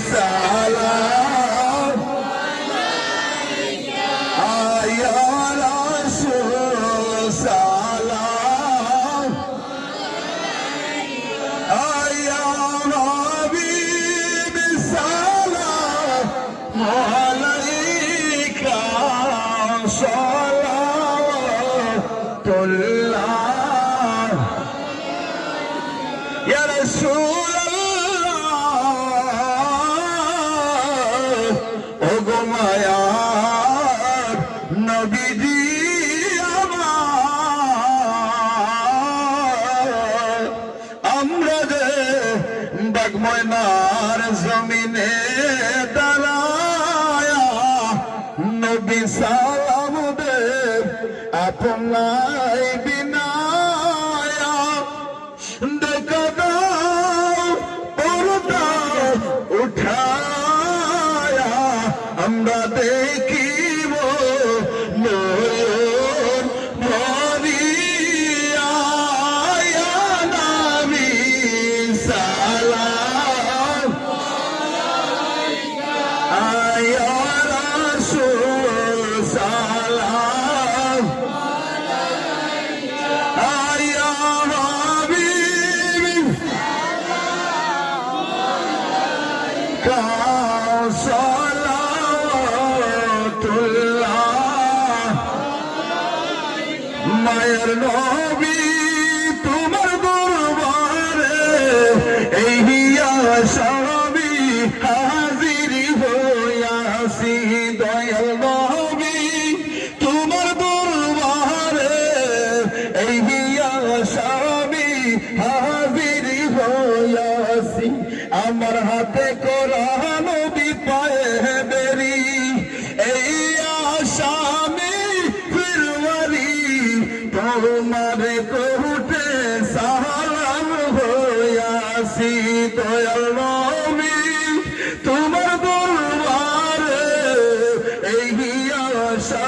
সালাম আয়া রাসূল সালাম আয়া হাবিব সালাম আলাইকা সালাতুল্লাহ ইয়া রাসূল মায়ার নবীজি আমার আমরা যে বাগময়নার জমিনে দাঁড়ায়া নবী সালাম দেব আপনাই বিনায়া দেখা দাও পর্দা উঠা আমরা দেখিব নয়ন ভরিয়া ইয়া নবী সালাম আয়া রাসূল সালাম আয়া হাবিব মায়ের নবী তোমার দরবারে এই আশাবি হাজির হইয়াছি দয়াল নবী তোমার দরবারে এই আশাবি হাজির হইয়াছি আমার হাতে কোরআন নবী পায়ে বেরি এই আসামি ফিরওয়ারি তোমারে কোটে সালাম হইয়াছি দয়াল নবী তোমার দরবারে এই আশা